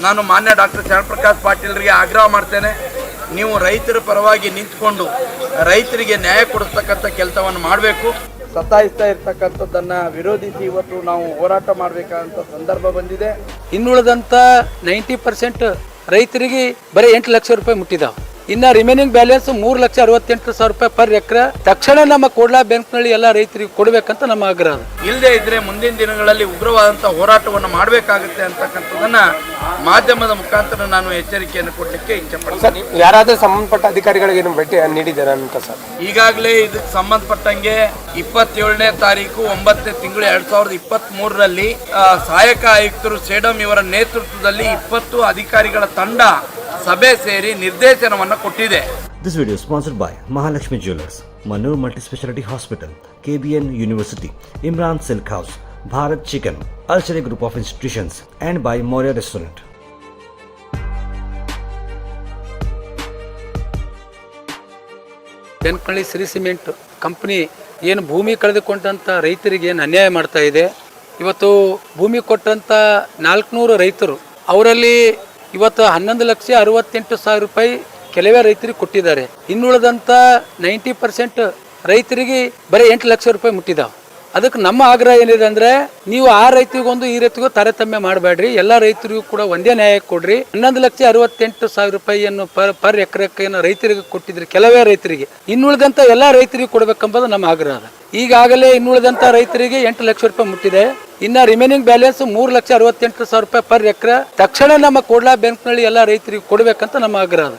ನಾನು ಮಾನ್ಯ ಡಾಕ್ಟರ್ ಶರಣಪ್ರಕಾಶ್ ಪಾಟೀಲ್ರಿಗೆ ಆಗ್ರಹ ಮಾಡ್ತೇನೆ, ನೀವು ರೈತರ ಪರವಾಗಿ ನಿಂತ್ಕೊಂಡು ರೈತರಿಗೆ ನ್ಯಾಯ ಕೊಡಿಸ್ತಕ್ಕಂಥ ಕೆಲಸವನ್ನು ಮಾಡಬೇಕು. ಸತಾಯಿಸ್ತಾ ಇರ್ತಕ್ಕಂಥದ್ದನ್ನು ವಿರೋಧಿಸಿ ಇವತ್ತು ನಾವು ಹೋರಾಟ ಮಾಡಬೇಕಾದಂಥ ಸಂದರ್ಭ ಬಂದಿದೆ. ಇನ್ನುಳಿದಂಥ 90% ರೈತರಿಗೆ ಬರೀ 8 ಲಕ್ಷ ರೂಪಾಯಿ ಮುಟ್ಟಿದಾವೆ. ಇನ್ನು ರಿಮೈನಿಂಗ್ ಬ್ಯಾಲೆನ್ಸ್ 3,68,000 ರೂಪಾಯಿ ಪರ್ ಎಕರೆ ತಕ್ಷಣ ನಮ್ಮ ಕೋಡ್ಲಾ ಬ್ಯಾಂಕ್ನಲ್ಲಿ ಎಲ್ಲ ರೈತರಿಗೆ ಕೊಡಬೇಕಂತ ನಮ್ಮ ಆಗ್ರಹ. ಇಲ್ಲದೆ ಇದ್ರೆ ಮುಂದಿನ ದಿನಗಳಲ್ಲಿ ಉಗ್ರವಾದಂಥ ಹೋರಾಟವನ್ನು ಮಾಡಬೇಕಾಗುತ್ತೆ ಅಂತಕ್ಕಂಥದ್ದನ್ನ ಮಾಧ್ಯಮದ ಮುಖಾಂತರ ನಾನು ಎಚ್ಚರಿಕೆಯನ್ನು ಕೊಡಲಿಕ್ಕೆ ಇಚ್ಛೆಪಡ್ತೀನಿ. ಯಾರಾದರೂ ಸಂಬಂಧಪಟ್ಟ ಅಧಿಕಾರಿಗಳಿಗೆ ಭೇಟಿ ನೀಡಿದ್ದಾರೆ ಅಂತ ಸರ್? ಈಗಾಗಲೇ ಇದಕ್ಕೆ ಸಂಬಂಧಪಟ್ಟಂಗೆ 27ನೇ ತಾರೀಕು 9ನೇ ತಿಂಗಳು 2023ರಲ್ಲಿ ಸಹಾಯಕ ಆಯುಕ್ತರು ಸೇಡಂ ಇವರ ನೇತೃತ್ವದಲ್ಲಿ 20 ಅಧಿಕಾರಿಗಳ ತಂಡ ಸಭೆ ಸೇರಿ ನಿರ್ದೇಶನವನ್ನು ಕೊಟ್ಟಿದೆ. This video is sponsored by Mahalakshmi Jewelers, Manur Multispeciality Hospital, KBN University, Imran Silk House, Bharat Chicken, Alchemy Group of Institutions, and by Moria Restaurant. Benkalli Siri cement company ಏನು ಭೂಮಿ ಕಳೆದುಕೊಂಡಂಥ ರೈತರಿಗೆ ಏನು ಅನ್ಯಾಯ ಮಾಡ್ತಾ ಇದೆ. ಇವತ್ತು ಭೂಮಿ ಕೊಟ್ಟಂಥ 400 ರೈತರು, ಅವರಲ್ಲಿ ಇವತ್ತು 11,68,000 ರೂಪಾಯಿ ಕೆಲವೇ ರೈತರಿಗೆ ಕೊಟ್ಟಿದ್ದಾರೆ. ಇನ್ನುಳಿದಂಥ 90% ರೈತರಿಗೆ ಬರೀ 8 ಲಕ್ಷ ರೂಪಾಯಿ ಮುಟ್ಟಿದಾವೆ. ಅದಕ್ಕೆ ನಮ್ಮ ಆಗ್ರಹ ಏನಿದೆ ಅಂದರೆ, ನೀವು ಆ ರೈತರಿಗೊಂದು ಈ ರೈತರಿಗೂ ತಾರತಮ್ಯ ಮಾಡಬೇಡ್ರಿ, ಎಲ್ಲ ರೈತರಿಗೂ ಕೂಡ ಒಂದೇ ನ್ಯಾಯ ಕೊಡ್ರಿ. 11,68,000 ರೂಪಾಯಿಯನ್ನು ಪರ್ ಎಕರೆಕ್ಕೆ ರೈತರಿಗೆ ಕೊಟ್ಟಿದ್ರಿ ಕೆಲವೇ ರೈತರಿಗೆ, ಇನ್ನುಳಿದಂಥ ಎಲ್ಲ ರೈತರಿಗೆ ಕೊಡಬೇಕೆಂಬುದು ನಮ್ಮ ಆಗ್ರಹ. ಈಗಾಗಲೇ ಇನ್ನುಳಿದಂಥ ರೈತರಿಗೆ 8 ಲಕ್ಷ ರೂಪಾಯಿ ಮುಟ್ಟಿದೆ. ಇನ್ನು ರಿಮೈನಿಂಗ್ ಬ್ಯಾಲೆನ್ಸ್ 3,68,000 ರೂಪಾಯಿ ಪರ್ ಎಕರೆ ತಕ್ಷಣ ನಮ್ಮ ಕೋಡ್ಲಾ ಬ್ಯಾಂಕ್ನಲ್ಲಿ ಎಲ್ಲ ರೈತರಿಗೆ ಕೊಡಬೇಕಂತ ನಮ್ಮ ಆಗ್ರಹ.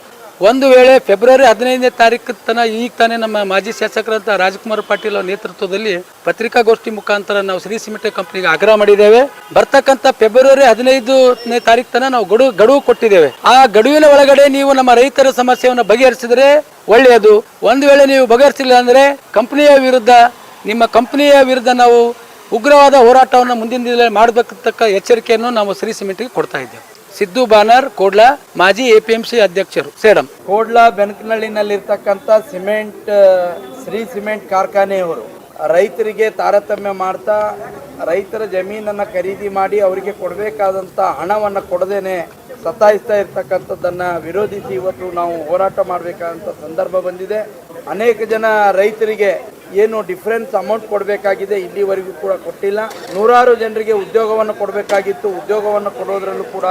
ಒಂದು ವೇಳೆ ಫೆಬ್ರವರಿ 15ನೇ ತಾರೀಕು ಈಗ ತಾನೇ ನಮ್ಮ ಮಾಜಿ ಶಾಸಕರಂತ ರಾಜಕುಮಾರ್ ಪಾಟೀಲ್ ಅವರ ನೇತೃತ್ವದಲ್ಲಿ ಪತ್ರಿಕಾಗೋಷ್ಠಿ ಮುಖಾಂತರ ನಾವು ಶ್ರೀ ಸಿಮೆಂಟ್ ಕಂಪನಿಗೆ ಆಗ್ರಹ ಮಾಡಿದ್ದೇವೆ. ಬರ್ತಕ್ಕಂಥ ಫೆಬ್ರವರಿ 15ನೇ ತಾರೀಕು ತನಕ ನಾವು ಗಡುವು ಕೊಟ್ಟಿದ್ದೇವೆ. ಆ ಗಡುವಿನ ಒಳಗಡೆ ನೀವು ನಮ್ಮ ರೈತರ ಸಮಸ್ಯೆಯನ್ನು ಬಗೆಹರಿಸಿದ್ರೆ ಒಳ್ಳೆಯದು. ಒಂದು ವೇಳೆ ನೀವು ಬಗೆಹರಿಸಿಲ್ಲ ಅಂದರೆ ನಿಮ್ಮ ಕಂಪನಿಯ ವಿರುದ್ಧ ನಾವು ಉಗ್ರವಾದ ಹೋರಾಟವನ್ನು ಮುಂದಿನ ದಿನದಲ್ಲಿ ಮಾಡಬೇಕಂತಕ್ಕ ಎಚ್ಚರಿಕೆಯನ್ನು ನಾವು ಶ್ರೀ ಸಿಮೆಂಟ್ಗೆ ಕೊಡ್ತಾ ಇದ್ದೇವೆ. ಸಿದ್ದು ಬಾನರ್, ಕೋಡ್ಲಾ, ಮಾಜಿ APMC ಅಧ್ಯಕ್ಷರು, ಸೇಡಂ. ಕೋಡ್ಲಾ ಬೆನಕನಹಳ್ಳಿನಲ್ಲಿರ್ತಕ್ಕಂಥ ಶ್ರೀ ಸಿಮೆಂಟ್ ಕಾರ್ಖಾನೆಯವರು ರೈತರಿಗೆ ತಾರತಮ್ಯ ಮಾಡ್ತಾ ರೈತರ ಜಮೀನನ್ನು ಖರೀದಿ ಮಾಡಿ ಅವರಿಗೆ ಕೊಡಬೇಕಾದಂಥ ಹಣವನ್ನು ಕೊಡದೇನೆ ಸತಾಯಿಸ್ತಾ ಇರ್ತಕ್ಕಂಥದ್ದನ್ನು ವಿರೋಧಿಸಿ ಇವತ್ತು ನಾವು ಹೋರಾಟ ಮಾಡಬೇಕಾದಂಥ ಸಂದರ್ಭ ಬಂದಿದೆ. ಅನೇಕ ಜನ ರೈತರಿಗೆ ಏನು ಡಿಫರೆನ್ಸ್ ಅಮೌಂಟ್ ಕೊಡಬೇಕಾಗಿದೆ, ಇಲ್ಲಿವರೆಗೂ ಕೂಡ ಕೊಟ್ಟಿಲ್ಲ. ನೂರಾರು ಜನರಿಗೆ ಉದ್ಯೋಗವನ್ನು ಕೊಡಬೇಕಾಗಿತ್ತು, ಉದ್ಯೋಗವನ್ನು ಕೊಡೋದ್ರಲ್ಲೂ ಕೂಡ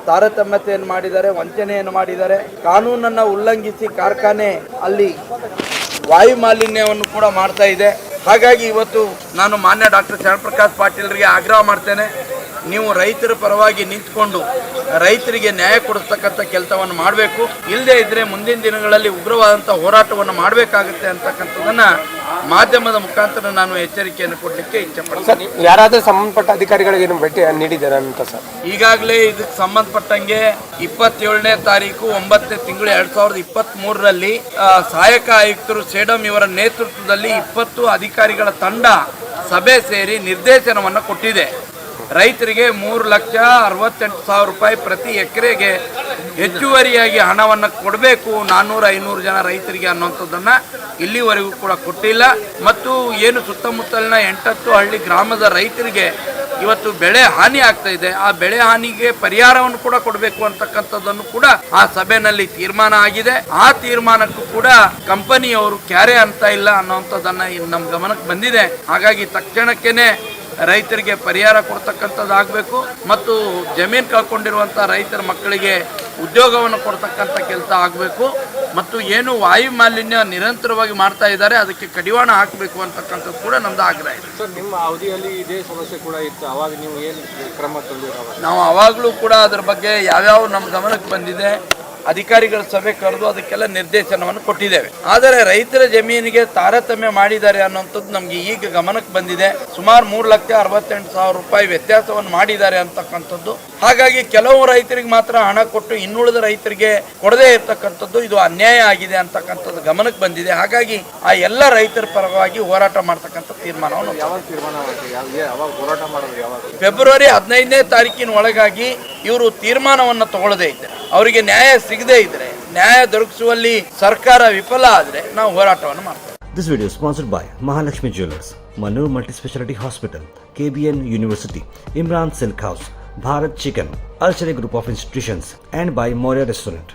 ತಾರತಮ್ಯತೆಯನ್ನು ಮಾಡಿದ್ದಾರೆ, ವಂಚನೆಯನ್ನು ಮಾಡಿದ್ದಾರೆ. ಕಾನೂನನ್ನು ಉಲ್ಲಂಘಿಸಿ ಕಾರ್ಖಾನೆ ಅಲ್ಲಿ ವಾಯು ಮಾಲಿನ್ಯವನ್ನು ಕೂಡ ಮಾಡ್ತಾ ಇದೆ. ಹಾಗಾಗಿ ಇವತ್ತು ನಾನು ಮಾನ್ಯ ಡಾಕ್ಟರ್ ಶರಣಪ್ರಕಾಶ್ ಪಾಟೀಲ್ರಿಗೆ ಆಗ್ರಹ ಮಾಡ್ತೇನೆ, ನೀವು ರೈತರ ಪರವಾಗಿ ನಿಂತ್ಕೊಂಡು ರೈತರಿಗೆ ನ್ಯಾಯ ಕೊಡಿಸ್ತಕ್ಕಂಥ ಕೆಲಸವನ್ನು ಮಾಡಬೇಕು. ಇಲ್ಲದೆ ಇದ್ರೆ ಮುಂದಿನ ದಿನಗಳಲ್ಲಿ ಉಗ್ರವಾದಂಥ ಹೋರಾಟವನ್ನು ಮಾಡಬೇಕಾಗುತ್ತೆ ಅಂತಕ್ಕಂಥದ್ದನ್ನ ಮಾಧ್ಯಮದ ಮುಖಾಂತರ ನಾನು ಎಚ್ಚರಿಕೆಯನ್ನು ಕೊಡಲಿಕ್ಕೆ ಇಚ್ಛೆಪಡ್ತೀನಿ. ಯಾರಾದರೂ ಸಂಬಂಧಪಟ್ಟ ಅಧಿಕಾರಿಗಳಿಗೆ ಭೇಟಿ ನೀಡಿದ್ದಾರೆ ಅಂತ ಸರ್? ಈಗಾಗಲೇ ಇದಕ್ಕೆ ಸಂಬಂಧಪಟ್ಟಂಗೆ 27ನೇ ತಾರೀಕು 9ನೇ ತಿಂಗಳು 2023ರಲ್ಲಿ ಸಹಾಯಕ ಆಯುಕ್ತರು ಸೇಡಂ ಇವರ ನೇತೃತ್ವದಲ್ಲಿ 20 ಅಧಿಕಾರಿಗಳ ತಂಡ ಸಭೆ ಸೇರಿ ನಿರ್ದೇಶನವನ್ನು ಕೊಟ್ಟಿದೆ. ರೈತರಿಗೆ 3,68,000 ರೂಪಾಯಿ ಪ್ರತಿ ಎಕರೆಗೆ ಹೆಚ್ಚುವರಿಯಾಗಿ ಹಣವನ್ನು ಕೊಡಬೇಕು 400-500 ಜನ ರೈತರಿಗೆ ಅನ್ನುವಂಥದ್ದನ್ನು ಇಲ್ಲಿವರೆಗೂ ಕೂಡ ಕೊಟ್ಟಿಲ್ಲ. ಮತ್ತು ಏನು ಸುತ್ತಮುತ್ತಲಿನ 8-10 ಹಳ್ಳಿ ಗ್ರಾಮದ ರೈತರಿಗೆ ಇವತ್ತು ಬೆಳೆ ಹಾನಿ ಆಗ್ತಾ ಇದೆ, ಆ ಬೆಳೆ ಹಾನಿಗೆ ಪರಿಹಾರವನ್ನು ಕೂಡ ಕೊಡಬೇಕು ಅಂತಕ್ಕಂಥದ್ದನ್ನು ಕೂಡ ಆ ಸಭೆಯಲ್ಲಿ ತೀರ್ಮಾನ ಆಗಿದೆ. ಆ ತೀರ್ಮಾನಕ್ಕೂ ಕೂಡ ಕಂಪನಿಯವರು ಕ್ಯಾರೆ ಅಂತ ಇಲ್ಲ ಅನ್ನುವಂಥದ್ದನ್ನು ನಮ್ಮ ಗಮನಕ್ಕೆ ಬಂದಿದೆ. ಹಾಗಾಗಿ ತಕ್ಷಣಕ್ಕೇನೆ ರೈತರಿಗೆ ಪರಿಹಾರ ಕೊಡ್ತಕ್ಕಂಥದ್ದಾಗಬೇಕು ಮತ್ತು ಜಮೀನು ಕಳ್ಕೊಂಡಿರುವಂಥ ರೈತರ ಮಕ್ಕಳಿಗೆ ಉದ್ಯೋಗವನ್ನು ಕೊಡ್ತಕ್ಕಂಥ ಕೆಲಸ ಆಗಬೇಕು. ಮತ್ತು ಏನು ವಾಯು ಮಾಲಿನ್ಯ ನಿರಂತರವಾಗಿ ಮಾಡ್ತಾ ಇದ್ದಾರೆ, ಅದಕ್ಕೆ ಕಡಿವಾಣ ಹಾಕಬೇಕು ಅಂತಕ್ಕಂಥದ್ದು ಕೂಡ ನಮ್ದು ಆಗ್ರಹ ಇದೆ. ಸರ್, ನಿಮ್ಮ ಅವಧಿಯಲ್ಲಿ ಇದೇ ಸಮಸ್ಯೆ ಕೂಡ ಇತ್ತು, ಅವಾಗ ನೀವು ಏನು ಕ್ರಮ ತಂದಿದ್ದೀರಾ? ನಾವು ಆವಾಗಲೂ ಕೂಡ ಅದರ ಬಗ್ಗೆ ಯಾವ್ಯಾವ ನಮ್ಮ ಗಮನಕ್ಕೆ ಬಂದಿದೆ ಅಧಿಕಾರಿಗಳ ಸಭೆ ಕರೆದು ಅದಕ್ಕೆಲ್ಲ ನಿರ್ದೇಶನವನ್ನು ಕೊಟ್ಟಿದ್ದೇವೆ. ಆದರೆ ರೈತರ ಜಮೀನಿಗೆ ತಾರತಮ್ಯ ಮಾಡಿದ್ದಾರೆ ಅನ್ನುವಂಥದ್ದು ನಮಗೆ ಈಗ ಗಮನಕ್ಕೆ ಬಂದಿದೆ. ಸುಮಾರು 3,68,000 ರೂಪಾಯಿ ವ್ಯತ್ಯಾಸವನ್ನು ಮಾಡಿದ್ದಾರೆ ಅಂತಕ್ಕಂಥದ್ದು. ಹಾಗಾಗಿ ಕೆಲವು ರೈತರಿಗೆ ಮಾತ್ರ ಹಣ ಕೊಟ್ಟು ಇನ್ನುಳಿದ ರೈತರಿಗೆ ಕೊಡದೇ ಇರ್ತಕ್ಕಂಥದ್ದು ಇದು ಅನ್ಯಾಯ ಆಗಿದೆ ಅಂತಕ್ಕಂಥದ್ದು ಗಮನಕ್ಕೆ ಬಂದಿದೆ. ಹಾಗಾಗಿ ಆ ಎಲ್ಲ ರೈತರ ಪರವಾಗಿ ಹೋರಾಟ ಮಾಡ್ತಕ್ಕಂಥ ತೀರ್ಮಾನವನ್ನು ಫೆಬ್ರವರಿ 15ನೇ ತಾರೀಕಿನ ಒಳಗಾಗಿ ಇವರು ತೀರ್ಮಾನವನ್ನು ತಗೊಳ್ಳದೇ ಇದ್ದಾರೆ, ಅವರಿಗೆ ನ್ಯಾಯ ಸಿಗದೇ ಇದ್ರೆ, ನ್ಯಾಯ ದೊರಕಿಸುವಲ್ಲಿ ಸರ್ಕಾರ ವಿಫಲ ಆದರೆ ನಾವು ಹೋರಾಟವನ್ನು ಮಾಡ್ತೇವೆ. This video is sponsored by Mahalakshmi Jewelers, Manur Multispeciality Hospital, KBN University, Imran Silk House, Bharat Chicken, Archery Group of Institutions, and by Moria Restaurant.